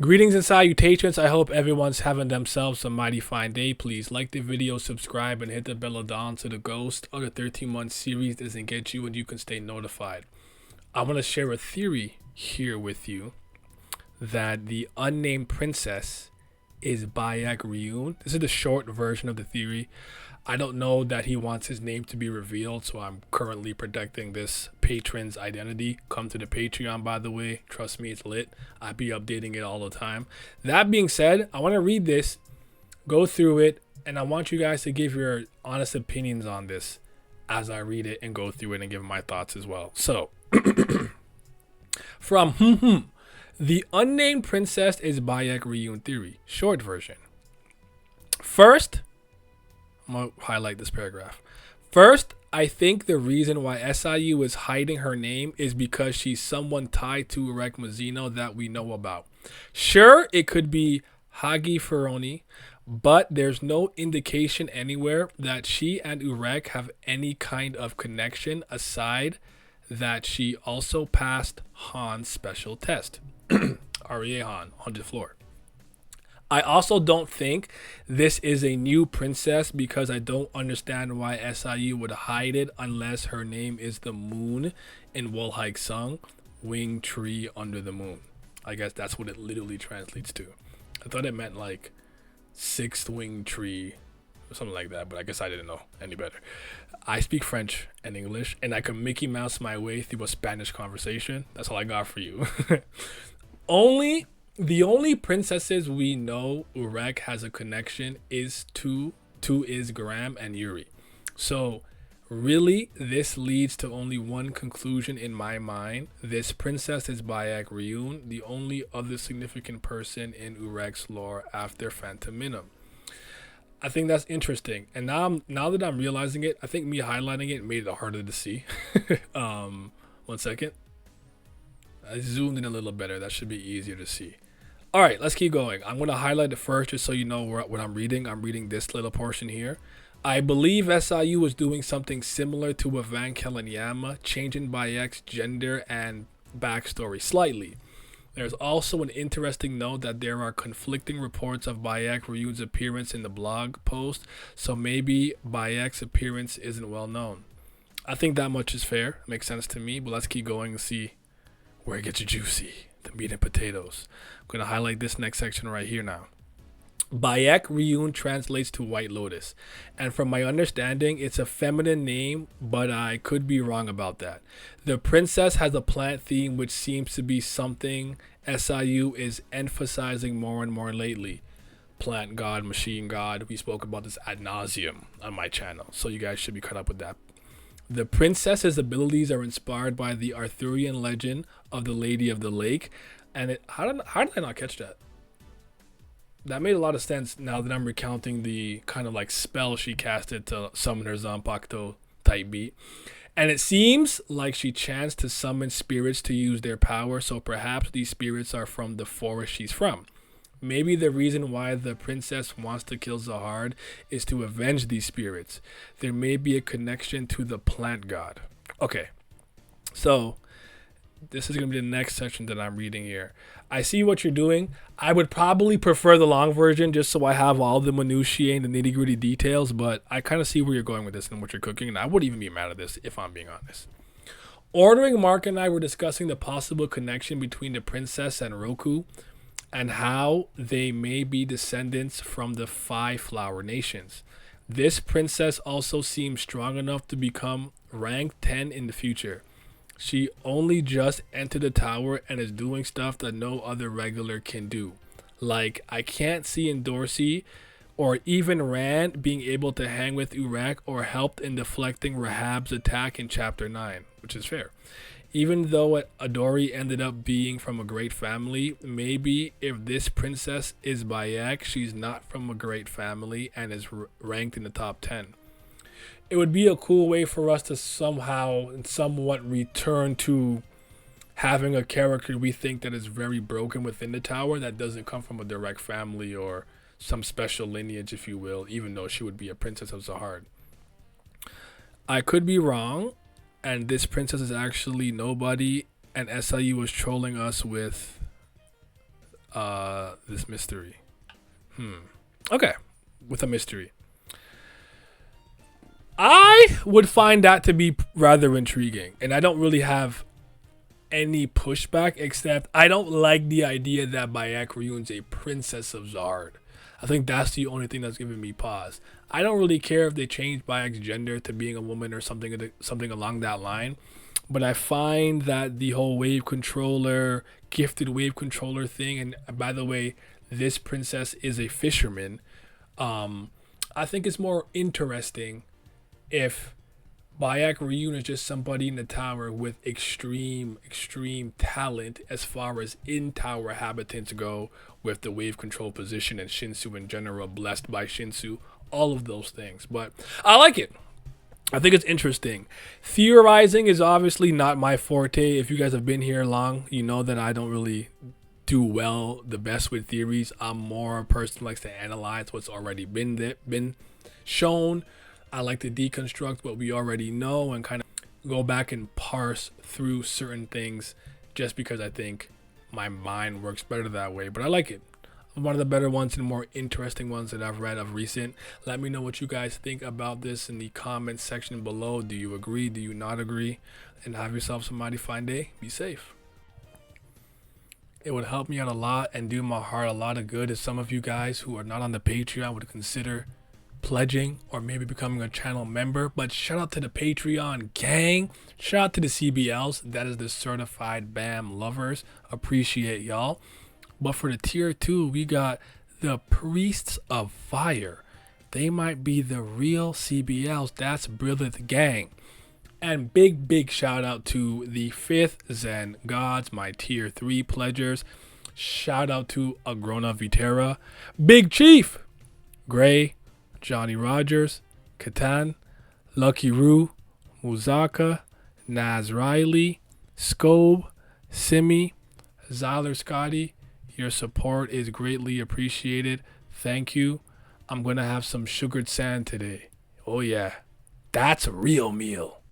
Greetings and salutations. I hope everyone's having themselves a mighty fine day. Please like the video, subscribe, and hit the bell down so the ghost of the 13-month series doesn't get you and you can stay notified. I want to share a theory here with you that the unnamed princess is Baek Ryun. This is the short version of the theory. I don't know that he wants his name to be revealed, so I'm currently protecting this patron's identity. Come to the Patreon, by the way. Trust me, it's lit. I be updating it all the time. That being said, I want to read this, go through it, and I want you guys to give your honest opinions on this as I read it and go through it and give my thoughts as well. So, from the unnamed princess is Baek Ryun theory. Short version. First, I'm going to highlight this paragraph. First, I think the reason why SIU is hiding her name is because she's someone tied to Urek Mazino that we know about. Sure, it could be Hagi Ferroni, but there's no indication anywhere that she and Urek have any kind of connection aside that she also passed Han's special test. REA Han, 100th floor. I also don't think this is a new princess because I don't understand why SIU would hide it unless her name is the moon in Wolhike Sung, winged tree under the moon. I guess that's what it literally translates to. I thought it meant like sixth winged tree or something like that, but I guess I didn't know any better. I speak French and English, and I can Mickey Mouse my way through a Spanish conversation. That's all I got for you. The only princesses we know Urek has a connection is to is Graham and Yuri. So really, this leads to only one conclusion in my mind. This princess is Baek Ryun, the only other significant person in Urek's lore after Phantom Minim. I think that's interesting. And now that I'm realizing it, I think me highlighting it made it harder to see. 1 second. I zoomed in a little better. That should be easier to see. All right, let's keep going. I'm going to highlight it first just so you know what I'm reading. I'm reading this little portion here. I believe SIU was doing something similar to with Van Kellenyama, changing Bayek's gender and backstory slightly. There's also an interesting note that there are conflicting reports of Baek Ryun's appearance in the blog post, so maybe Bayek's appearance isn't well known. I think that much is fair. Makes sense to me, but let's keep going and see where it gets juicy. The meat and potatoes. I'm going to highlight this next section right here now. Baek Ryun translates to White Lotus, and from my understanding, it's a feminine name, but I could be wrong about that. The princess has a plant theme, which seems to be something SIU is emphasizing more and more lately. Plant god, machine god. We spoke about this ad nauseum on my channel, so you guys should be caught up with that. The princess's abilities are inspired by the Arthurian legend of the Lady of the Lake, and how did I not catch that? That made a lot of sense now that I'm recounting the kind of like spell she casted to summon her Zanpakuto type beat. And it seems like she chants to summon spirits to use their power, so perhaps these spirits are from the forest she's from. Maybe the reason why the princess wants to kill Zahard is to avenge these spirits. There may be a connection to the plant god. Okay, so this is going to be the next section that I'm reading here. I see what you're doing. I would probably prefer the long version just so I have all the minutiae and the nitty gritty details, but I kind of see where you're going with this and what you're cooking, and I wouldn't even be mad at this if I'm being honest. Ordering Mark and I were discussing the possible connection between the princess and Roku, and how they may be descendants from the 5 flower nations. This princess also seems strong enough to become rank 10 in the future. She only just entered the tower and is doing stuff that no other regular can do. Like, I can't see in Dorsey or even Rand being able to hang with Urek or helped in deflecting Rahab's attack in chapter 9, which is fair. Even though Adori ended up being from a great family, maybe if this princess is Baek, she's not from a great family and is ranked in the top 10. It would be a cool way for us to somehow and somewhat return to having a character we think that is very broken within the tower that doesn't come from a direct family or some special lineage, if you will, even though she would be a princess of Zahard. I could be wrong, and this princess is actually nobody, and SIU was trolling us with this mystery. Okay, with a mystery. I would find that to be rather intriguing, and I don't really have any pushback, except I don't like the idea that Baek Ryun's a princess of Zard. I think that's the only thing that's giving me pause. I don't really care if they change Bayek's gender to being a woman or something along that line, but I find that the whole wave controller, gifted wave controller thing, and by the way, this princess is a fisherman. I think it's more interesting if Baek Ryun is just somebody in the tower with extreme talent as far as in-tower habitants go, with the wave control position and Shinsu in general, blessed by Shinsu, all of those things. But I like it. I think it's interesting. Theorizing is obviously not my forte. If you guys have been here long, you know that I don't really do well the best with theories. I'm more a person who likes to analyze what's already been shown. I like to deconstruct what we already know and kind of go back and parse through certain things, just because I think my mind works better that way. But I like it. One of the better ones and more interesting ones that I've read of recent. Let me know what you guys think about this in the comments section below. Do you agree? Do you not agree? And have yourself some mighty fine day. Be safe. It would help me out a lot and do my heart a lot of good if some of you guys who are not on the Patreon would consider pledging or maybe becoming a channel member. But shout out to the Patreon gang. Shout out to the CBLs. That is the certified BAM lovers. Appreciate y'all. But for the tier 2, we got the Priests of Fire. They might be the real CBLs. That's Brilith gang. And big shout out to the 5th Zen Gods, my tier 3 pledgers. Shout out to Agrona Vitera, Big Chief, Gray, Johnny Rogers, Katan, Lucky Roo, Muzaka, Naz Riley, Scobe, Simi, Zyler Scotty. Your support is greatly appreciated. Thank you. I'm going to have some sugared sand today. Oh yeah, that's a real meal.